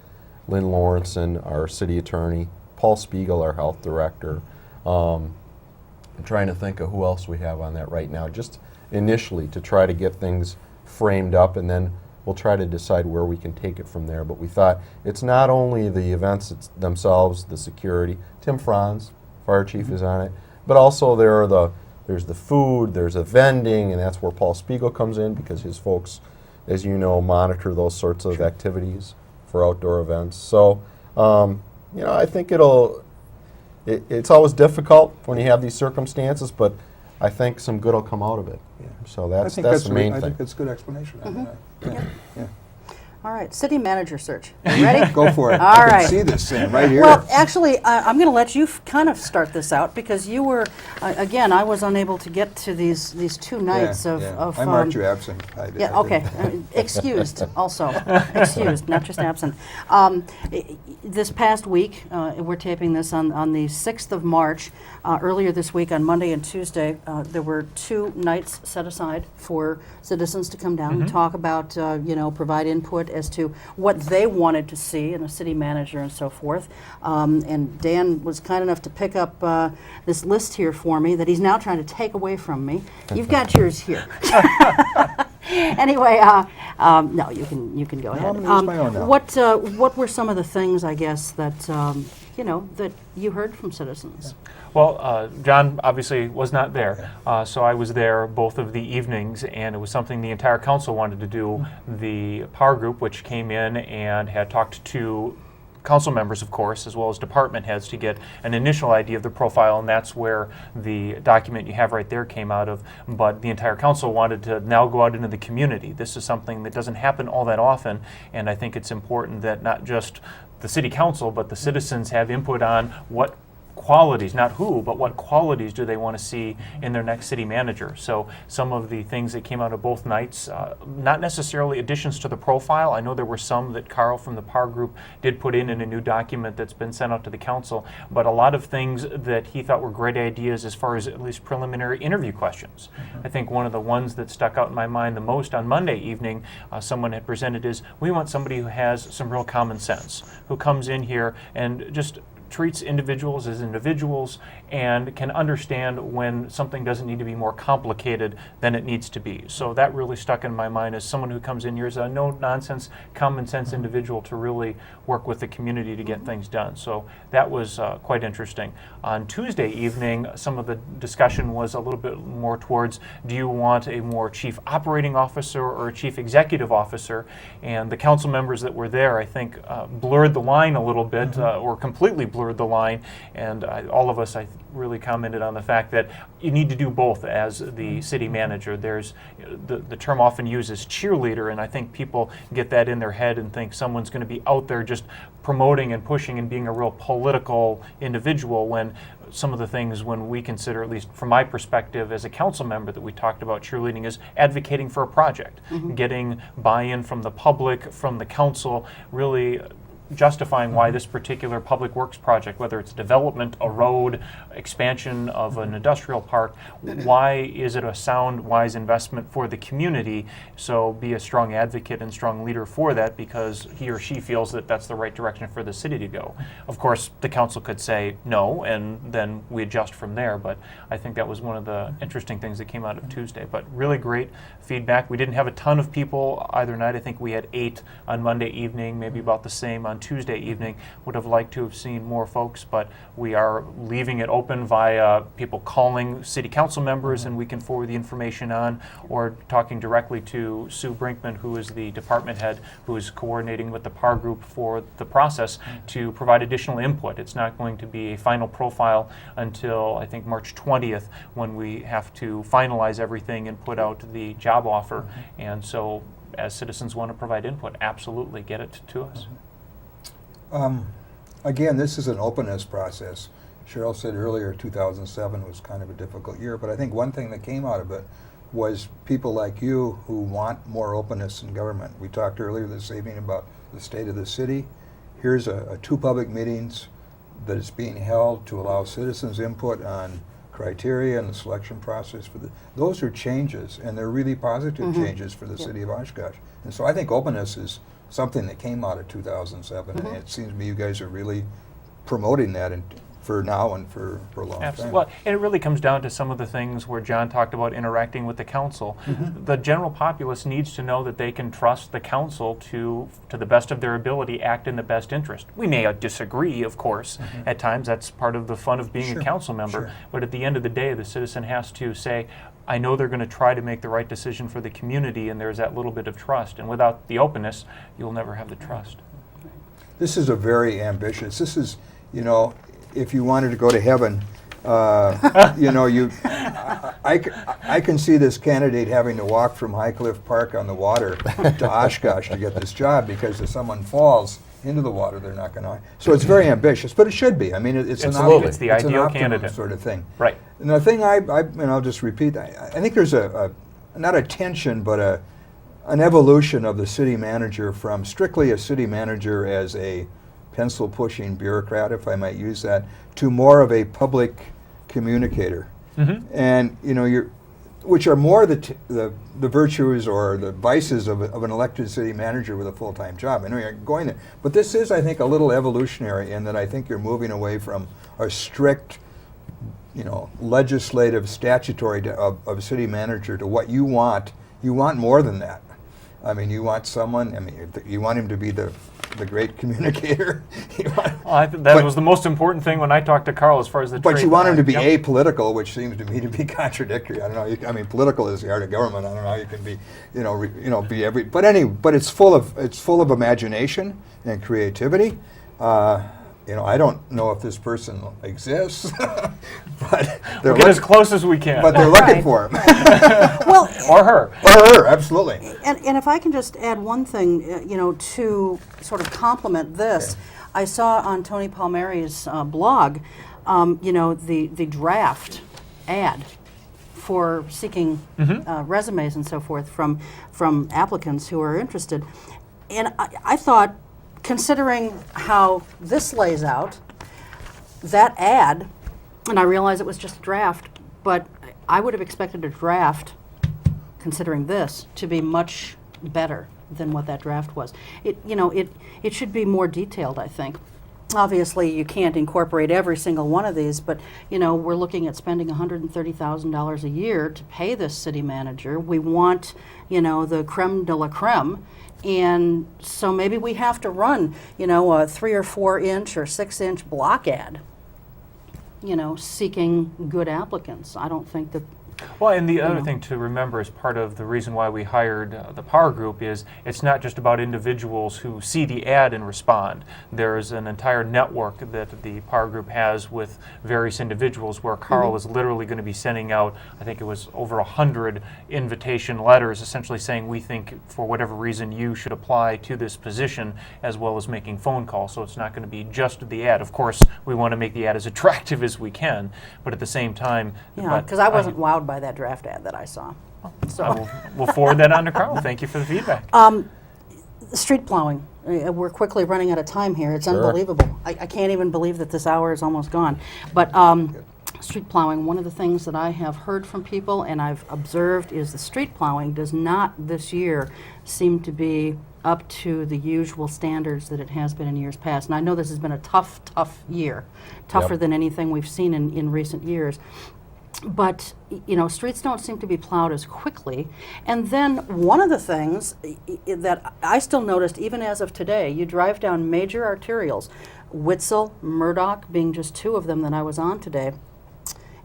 Lynn Lawrenson, our city attorney, Paul Spiegel, our health director. I'm trying to think of who else we have on that right now, just initially to try to get things framed up, and then we'll try to decide where we can take it from there. But we thought it's not only the events themselves, the security. Tim Franz, fire chief, is on it, but also there's the food, there's the vending, and that's where Paul Spiegel comes in because his folks, as you know, monitor those sorts of activities for outdoor events. So, I think it's always difficult when you have these circumstances, but I think some good will come out of it. Yeah. So that's the main thing. I think that's a good explanation. Yeah. All right, city manager search. You ready? Go for it. All I right. can see this thing right here. Well, actually, I'm going to let you kind of start this out because you were, again, I was unable to get to these 2 nights of I marked you absent. Yeah, okay. Excused also. Excused, not just absent. This past week, we're taping this on the 6th of March. Earlier this week, on Monday and Tuesday, there were 2 nights set aside for citizens to come down and talk about, provide input as to what they wanted to see in a city manager and so forth. And Dan was kind enough to pick up this list here for me that he's now trying to take away from me. You've got yours here. Anyway, no, you can go ahead. I'm gonna use my own now. What were some of the things, I guess, that that you heard from citizens? Well, John obviously was not there, so I was there both of the evenings, and it was something the entire council wanted to do. The power group, which came in and had talked to council members, of course, as well as department heads to get an initial idea of the profile, and that's where the document you have right there came out of. But the entire council wanted to now go out into the community. This is something that doesn't happen all that often, and I think it's important that not just the city council, but the citizens have input on what qualities, not who, but what qualities do they want to see in their next city manager. So some of the things that came out of both nights, not necessarily additions to the profile. I know there were some that Carl from the PAR group did put in a new document that's been sent out to the council, but a lot of things that he thought were great ideas as far as at least preliminary interview questions. I think one of the ones that stuck out in my mind the most on Monday evening, someone had presented is, we want somebody who has some real common sense, who comes in here and just treats individuals as individuals and can understand when something doesn't need to be more complicated than it needs to be. So that really stuck in my mind as someone who comes in here as a no-nonsense, common-sense individual to really work with the community to get things done. So that was quite interesting. On Tuesday evening, some of the discussion was a little bit more towards, do you want a more chief operating officer or a chief executive officer? And the council members that were there, I think, blurred the line a little bit, or completely blurred blurred the line. And all of us, really commented on the fact that you need to do both as the city manager. There's the term often used is cheerleader, and I think people get that in their head and think someone's going to be out there just promoting and pushing and being a real political individual, when some of the things, when we consider, at least from my perspective as a council member, that we talked about cheerleading is advocating for a project, getting buy-in from the public, from the council, really justifying why this particular public works project, whether it's development, a road, expansion of an industrial park, why is it a sound, wise investment for the community? So be a strong advocate and strong leader for that, because he or she feels that that's the right direction for the city to go. Of course, the council could say no, and then we adjust from there, but I think that was one of the interesting things that came out of Tuesday. But really great feedback. We didn't have a ton of people either night. I think we had 8 on Monday evening, maybe about the same on Tuesday evening. Would have liked to have seen more folks, but we are leaving it open via people calling city council members, and we can forward the information on, or talking directly to Sue Brinkman, who is the department head, who is coordinating with the PAR group for the process to provide additional input. It's not going to be a final profile until I think March 20th, when we have to finalize everything and put out the job offer. And so as citizens want to provide input, absolutely get it to us. Again, this is an openness process. Cheryl said earlier 2007 was kind of a difficult year, but I think one thing that came out of it was people like you who want more openness in government. We talked earlier this evening about the state of the city. Here's a 2 public meetings that is being held to allow citizens input on criteria and the selection process for those are changes, and they're really positive changes for the city of Oshkosh. And so I think openness is something that came out of 2007, and it seems to me you guys are really promoting that for now and for a long time. Well, and it really comes down to some of the things where John talked about interacting with the council. The general populace needs to know that they can trust the council to the best of their ability, act in the best interest. We may disagree, of course, at times. That's part of the fun of being a council member. But at the end of the day, the citizen has to say, I know they're going to try to make the right decision for the community, and there's that little bit of trust. And without the openness, you'll never have the trust. This is a very ambitious, this is, you know, if you wanted to go to heaven, you know, I can see this candidate having to walk from Highcliffe Park on the water to Oshkosh to get this job, because if someone falls into the water, they're not going to. So it's very ambitious, but it should be. I mean, it's an Absolutely. It's the it's ideal an optimum candidate. sort of thing. Right. And the thing and I'll just repeat, I think there's not a tension, but an evolution of the city manager from strictly a city manager as a pencil-pushing bureaucrat, if I might use that, to more of a public communicator. And you know, which are more the virtues or the vices of an elected city manager with a full-time job. I know you're going there, but this is, I think, a little evolutionary in that I think you're moving away from a strict, you know, legislative, statutory of city manager to what you want. You want more than that. I mean, you want someone. I mean, you want him to be the great communicator. I think that was the most important thing when I talked to Carl, as far as the. But you want him to be apolitical, which seems to me to be contradictory. I don't know. I mean, political is the art of government. I don't know how you can be, be every. But it's full of imagination and creativity. I don't know if this person exists, but we'll get as close as we can. But they're looking for him. Well, or her. Or her, absolutely. and if I can just add one thing, to sort of complement this, I saw on Tony Palmieri's blog, the draft ad for seeking resumes and so forth from applicants who are interested, and I thought, considering how this lays out, that ad, and I realize it was just a draft, but I would have expected a draft, considering this, to be much better than what that draft was. It should be more detailed, I think. Obviously, you can't incorporate every single one of these, but we're looking at spending $130,000 a year to pay this city manager. We want, the creme de la creme. And so maybe we have to run, a 3 or 4 inch or 6 inch block ad, seeking good applicants. I don't think that Well, and the other thing to remember as part of the reason why we hired the Power Group is it's not just about individuals who see the ad and respond. There's an entire network that the Power Group has with various individuals where Carl is literally going to be sending out, I think it was over 100 invitation letters essentially saying we think for whatever reason you should apply to this position, as well as making phone calls. So it's not going to be just the ad. Of course, we want to make the ad as attractive as we can, but at the same time... Yeah, because I wasn't wowed by that draft ad that I saw. So. We'll forward that on to Carl. Thank you for the feedback. Street plowing. We're quickly running out of time here. It's Sure. unbelievable. I can't even believe that this hour is almost gone. But street plowing, one of the things that I have heard from people and I've observed is the street plowing does not this year seem to be up to the usual standards that it has been in years past. And I know this has been a tough year, tougher Yep. than anything we've seen in recent years. But, you know, streets don't seem to be plowed as quickly. And then one of the things that I still noticed, even as of today, you drive down major arterials, Witzel, Murdoch being just two of them that I was on today,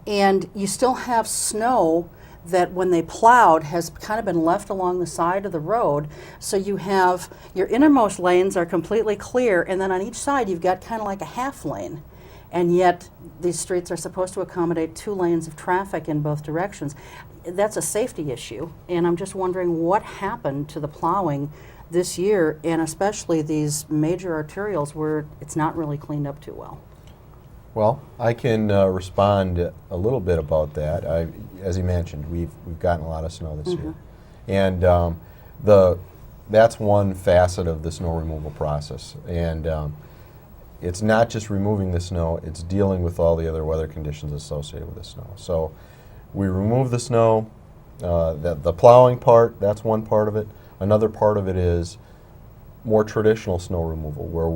and you still have snow that when they plowed has kind of been left along the side of the road. So you have, your innermost lanes are completely clear, and then on each side you've got kind of like a half lane. And yet these streets are supposed to accommodate 2 lanes of traffic in both directions. That's a safety issue, and I'm just wondering what happened to the plowing this year, and especially these major arterials where it's not really cleaned up too well. Well, I can respond a little bit about that. As you mentioned, we've gotten a lot of snow this year, and that's one facet of the snow removal process. And it's not just removing the snow; it's dealing with all the other weather conditions associated with the snow. So we remove the snow. The plowing part, that's one part of it. Another part of it is more traditional snow removal, where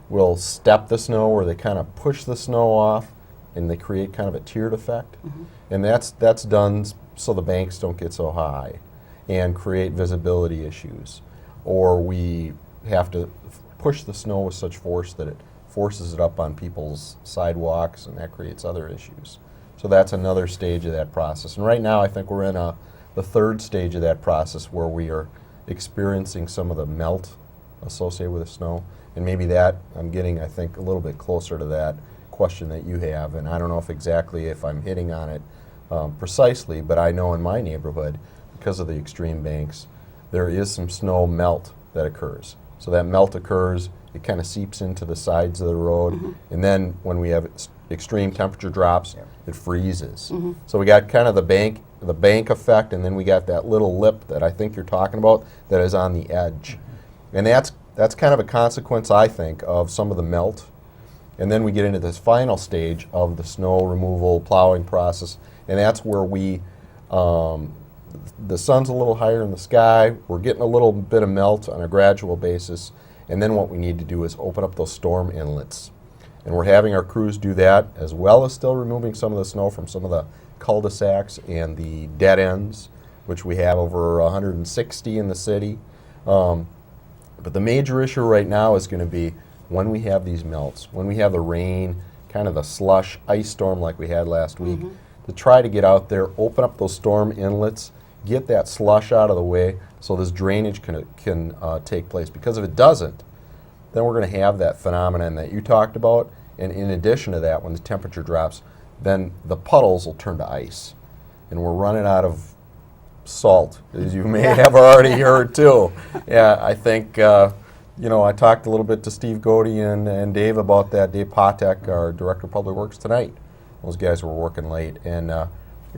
we'll step the snow, where they kind of push the snow off, and they create kind of a tiered effect. And that's done so the banks don't get so high and create visibility issues. Or we have to push the snow with such force that it forces it up on people's sidewalks, and that creates other issues. So that's another stage of that process. And right now I think we're in the third stage of that process, where we are experiencing some of the melt associated with the snow. And maybe that, I'm getting, I think, a little bit closer to that question that you have. And I don't know if I'm hitting on it precisely, but I know in my neighborhood, because of the extreme banks, there is some snow melt that occurs. So that melt occurs, it kind of seeps into the sides of the road, and then when we have extreme temperature drops, it freezes. So we got kind of the bank effect, and then we got that little lip that I think you're talking about that is on the edge. And that's kind of a consequence, I think, of some of the melt. And then we get into this final stage of the snow removal plowing process, and that's where the sun's a little higher in the sky, we're getting a little bit of melt on a gradual basis, and then what we need to do is open up those storm inlets. And we're having our crews do that, as well as still removing some of the snow from some of the cul-de-sacs and the dead ends, which we have over 160 in the city. But the major issue right now is going to be when we have these melts, when we have the rain, kind of the slush, ice storm like we had last week, to try to get out there, open up those storm inlets, get that slush out of the way so this drainage can take place. Because if it doesn't, then we're going to have that phenomenon that you talked about. And in addition to that, when the temperature drops, then the puddles will turn to ice. And we're running out of salt, as you may have already heard too. Yeah, I think, I talked a little bit to Steve Godey and Dave about that. Dave Patek, our Director of Public Works, tonight. Those guys were working late, and they're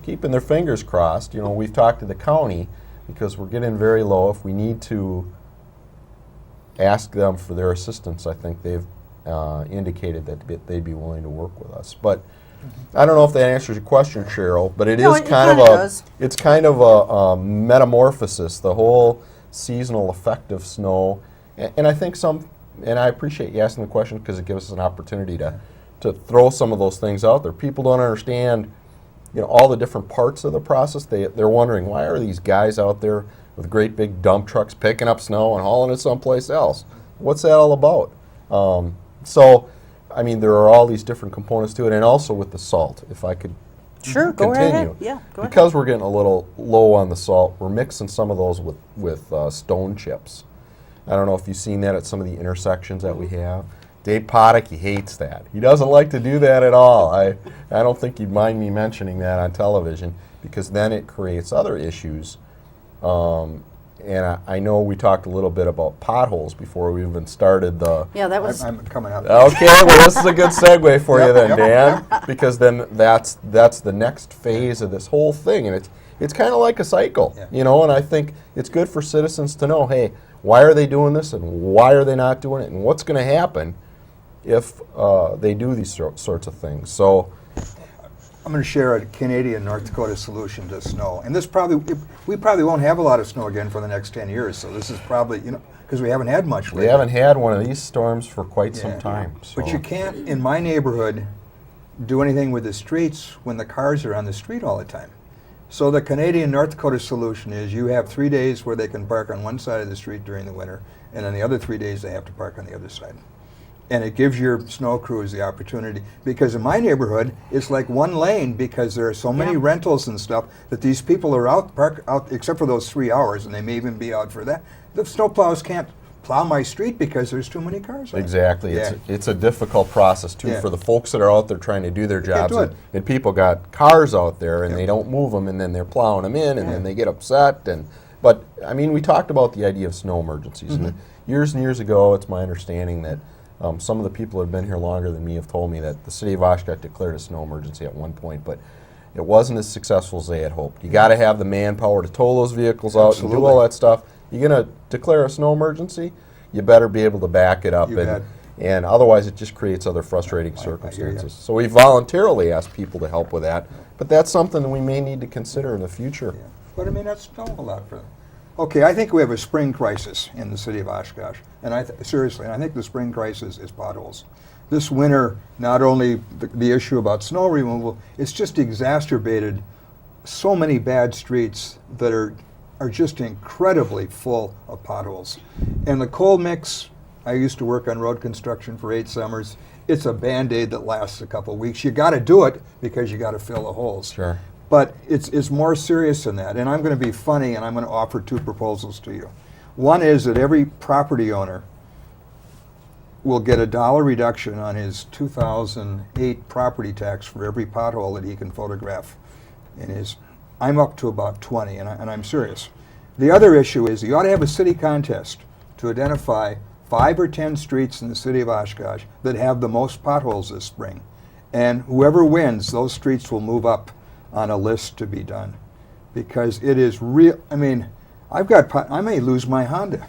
keeping their fingers crossed. We've talked to the county because we're getting very low. If we need to ask them for their assistance, I think they've indicated that they'd be willing to work with us. But I don't know if that answers your question, Cheryl, but it is kind of a metamorphosis, the whole seasonal effect of snow. And I think and I appreciate you asking the question because it gives us an opportunity to throw some of those things out there. People don't understand, all the different parts of the process. They're wondering, why are these guys out there with great big dump trucks picking up snow and hauling it someplace else? What's that all about? There are all these different components to it, and also with the salt, if I could Sure, go right continue. ahead. Yeah, go ahead. Because we're getting a little low on the salt, we're mixing some of those with stone chips. I don't know if you've seen that at some of the intersections that we have. Dave Poddick, he hates that. He doesn't like to do that at all. I don't think he'd mind me mentioning that on television, because then it creates other issues. And I know we talked a little bit about potholes before we even started the... Yeah, that was... I'm coming up. Okay, well, this is a good segue for you then, Yep, Dan, because then that's the next phase of this whole thing, and it's kind of like a cycle, Yeah. you know. And I think it's good for citizens to know, hey, why are they doing this, and why are they not doing it, and what's going to happen if they do these sorts of things. So I'm going to share a Canadian North Dakota solution to snow, and we probably won't have a lot of snow again for the next 10 years. So this is probably, because we haven't had much lately. we haven't had one of these storms for quite Yeah. some time. So. But you can't, in my neighborhood, do anything with the streets when the cars are on the street all the time. So the Canadian North Dakota solution is you have 3 days where they can park on one side of the street during the winter, and then the other 3 days they have to park on the other side. And it gives your snow crews the opportunity, because in my neighborhood, it's like one lane, because there are so many Yeah. rentals and stuff that these people are park out, except for those 3 hours, and they may even be out for that. The snowplows can't plow my street because there's too many cars on it. Exactly. Yeah. It's a difficult process, too, Yeah. for the folks that are out there trying to do their can't jobs. do it. And people got cars out there, and Yep. they don't move them, and then they're plowing them in, and Yeah. then they get upset. But, I mean, we talked about the idea of snow emergencies. Mm-hmm. And years ago, it's my understanding that some of the people that have been here longer than me have told me that the City of Oshkosh declared a snow emergency at one point, but it wasn't as successful as they had hoped. You got to have the manpower to tow those vehicles out and do Absolutely. all that stuff. You're going to declare a snow emergency, you better be able to back it up. You bet. And otherwise, it just creates other frustrating I hear ya. circumstances. So we voluntarily ask people to help with that, but that's something that we may need to consider in the future. Yeah. But I mean, that's not a lot for them. Okay, I think we have a spring crisis in the city of Oshkosh, and seriously, I think the spring crisis is potholes. This winter, not only the issue about snow removal, it's just exacerbated so many bad streets that are just incredibly full of potholes. And the coal mix, I used to work on road construction for 8 summers. It's a Band-Aid that lasts a couple of weeks. You got to do it because you got to fill the holes. Sure. But it's more serious than that. And I'm going to be funny, and I'm going to offer 2 proposals to you. One is that every property owner will get a $1 reduction on his 2008 property tax for every pothole that he can photograph in his. I'm up to about 20, and I'm serious. The other issue is you ought to have a city contest to identify 5 or 10 streets in the city of Oshkosh that have the most potholes this spring. And whoever wins, those streets will move up on a list to be done, because it is real. I mean, I may lose my Honda.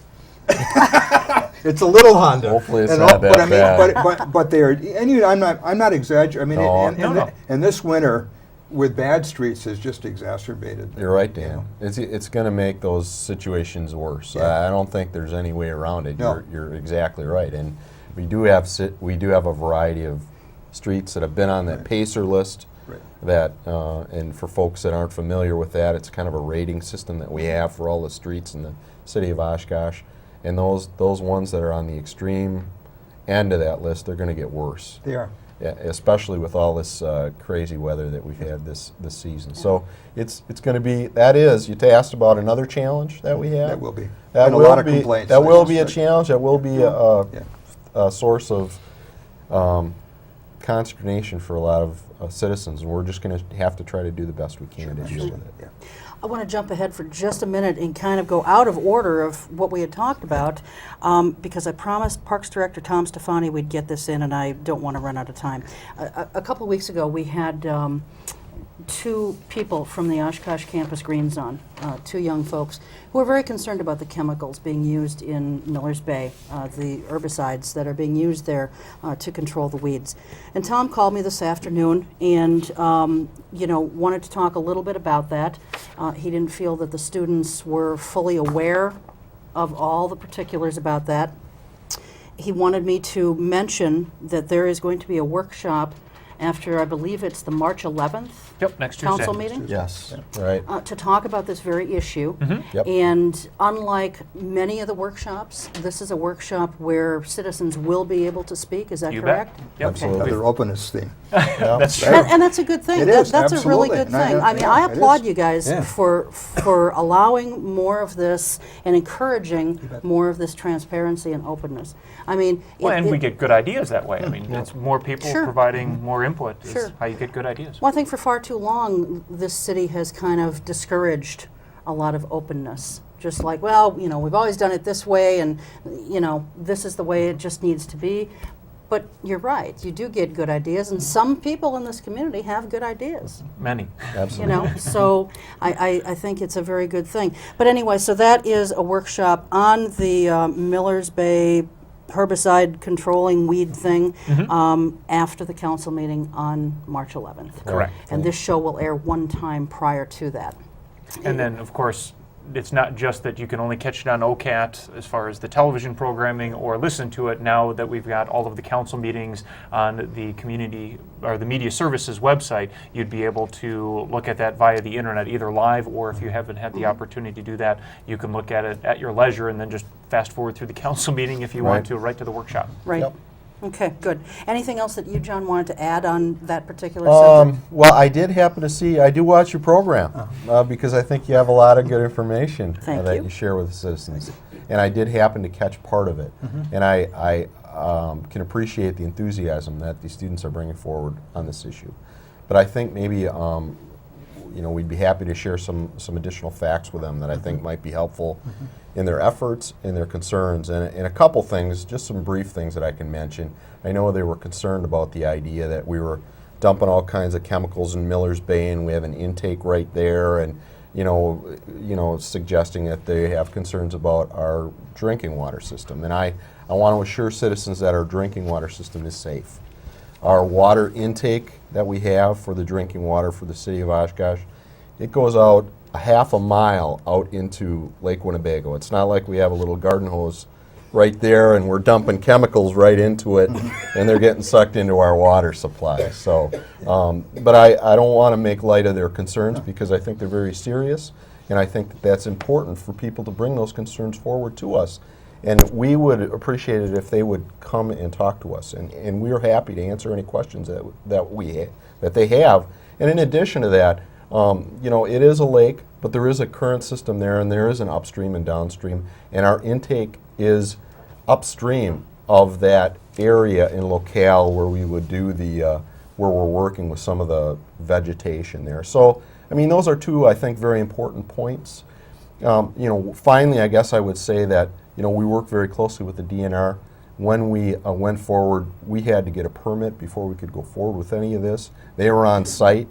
It's a little Honda. Hopefully it's And not that but I mean, bad. but they are. And I'm not exaggerating. I mean, No. and this winter with bad streets has just exacerbated. You're right, Dan. It's going to make those situations worse. Yeah. I don't think there's any way around it. No. You're exactly right, and we do have a variety of streets that have been on that Right. PACER list. Right. That and for folks that aren't familiar with that, it's kind of a rating system that we have for all the streets in the city of Oshkosh, and those ones that are on the extreme end of that list, they're going to get worse. They are. Yeah, especially with all this crazy weather that we've had this season. So it's going to be, you asked about another challenge that we have. That will be. That And a will lot of be, complaints. That will That's be a right. challenge. That will be Yeah. a source of consternation for a lot of citizens, and we're just going to have to try to do the best we can to deal with it. Yeah. I want to jump ahead for just a minute and kind of go out of order of what we had talked about, because I promised Parks Director Tom Stefani we'd get this in, and I don't want to run out of time. A couple of weeks ago, we had 2 people from the Oshkosh Campus Green Zone, 2 young folks, who are very concerned about the chemicals being used in Millers Bay, the herbicides that are being used there to control the weeds. And Tom called me this afternoon and wanted to talk a little bit about that. He didn't feel that the students were fully aware of all the particulars about that. He wanted me to mention that there is going to be a workshop after, I believe it's the March 11th Yep, next Tuesday. council meeting, Yes, right. to talk about this very issue. Yep. And unlike many of the workshops, this is a workshop where citizens will be able to speak. Is that You bet. correct? Yep. Absolutely. Another openness thing. Yeah. That's true. And that's a good thing. It That- is, that's a really absolutely. good And I- thing. I mean, yeah, I it applaud is. you guys Yeah. for allowing more of this and encouraging bet. more of this transparency and openness. I mean, Well, and it- we get good ideas that way. I mean, it's more people Sure. providing more input is Sure. how you get good ideas. Well, I think for far too long, this city has kind of discouraged a lot of openness. Just like, well, you know, we've always done it this way, and, you know, this is the way it just needs to be. But you're right, you do get good ideas, and some people in this community have good ideas. Many. You Absolutely. know, so I think it's a very good thing. But anyway, so that is a workshop on the Millers Bay herbicide controlling weed thing after the council meeting on March 11th. Correct. And this show will air one time prior to that. And then, of course, it's not just that you can only catch it on OCAT as far as the television programming or listen to it. Now that we've got all of the council meetings on the community or the media services website, you'd be able to look at that via the internet, either live or if you haven't had the opportunity to do that, you can look at it at your leisure and then just fast forward through the council meeting if you want Right. to, right to the workshop. Right. Yep. Okay, good. Anything else that you, John, wanted to add on that particular subject? Well, I did happen to see, I do watch your program because I think you have a lot of good information Thank that you. you share with the citizens. And I did happen to catch part of it. And I can appreciate the enthusiasm that the students are bringing forward on this issue. But I think maybe you know, we'd be happy to share some additional facts with them that I think might be helpful in their efforts, in their concerns, and a couple things, just some brief things that I can mention. I know they were concerned about the idea that we were dumping all kinds of chemicals in Millers Bay and we have an intake right there, and you know, suggesting that they have concerns about our drinking water system. And I want to assure citizens that our drinking water system is safe. Our water intake that we have for the drinking water for the city of Oshkosh, it goes out a half a mile out into Lake Winnebago. It's not like we have a little garden hose right there and we're dumping chemicals right into it and they're getting sucked into our water supply. So, but I don't want to make light of their concerns because I think they're very serious, and I think that that's important for people to bring those concerns forward to us. And we would appreciate it if they would come and talk to us, and we're happy to answer any questions that they have. And in addition to that, you know, it is a lake, but there is a current system there, and there is an upstream and downstream, and our intake is upstream of that area in locale where we would do the where we're working with some of the vegetation there. So, I mean, those are two, I think, very important points. You know, finally, I guess I would say that, you know, we work very closely with the DNR. When we went forward, we had to get a permit before we could go forward with any of this. They were on site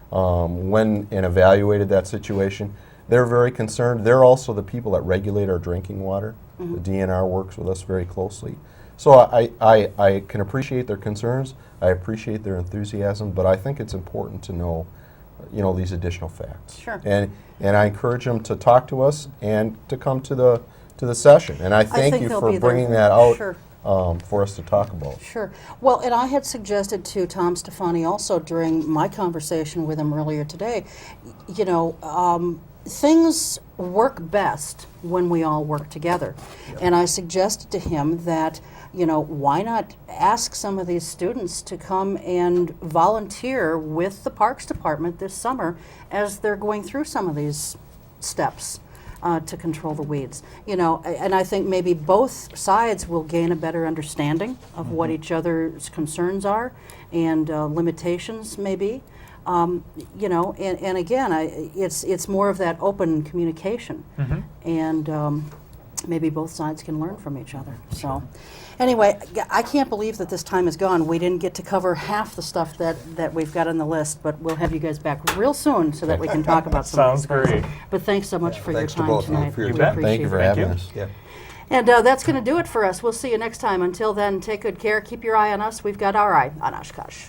when and evaluated that situation. They're very concerned. They're also the people that regulate our drinking water. The DNR works with us very closely. So I can appreciate their concerns. I appreciate their enthusiasm, but I think it's important to know, you know, these additional facts. Sure. And I encourage them to talk to us and to come to the session. And I thank think you they'll for be there. bringing that out Sure. for us to talk about. Sure. Well, and I had suggested to Tom Stefani also during my conversation with him earlier today, you know, things work best when we all work together. And I suggested to him that, you know, why not ask some of these students to come and volunteer with the Parks Department this summer as they're going through some of these steps to control the weeds. You know, and I think maybe both sides will gain a better understanding of what each other's concerns are and limitations may be. You know, and again, it's more of that open communication, and maybe both sides can learn from each other. So, anyway, I can't believe that this time is gone. We didn't get to cover half the stuff that we've got on the list, but we'll have you guys back real soon so that we can talk about some Sounds of these things. great. But thanks so much for your Thanks to time both of you tonight. for your We time. appreciate Thank you for it. having you. us. Yeah. And that's going to do it for us. We'll see you next time. Until then, take good care. Keep your eye on us. We've got our eye on Oshkosh.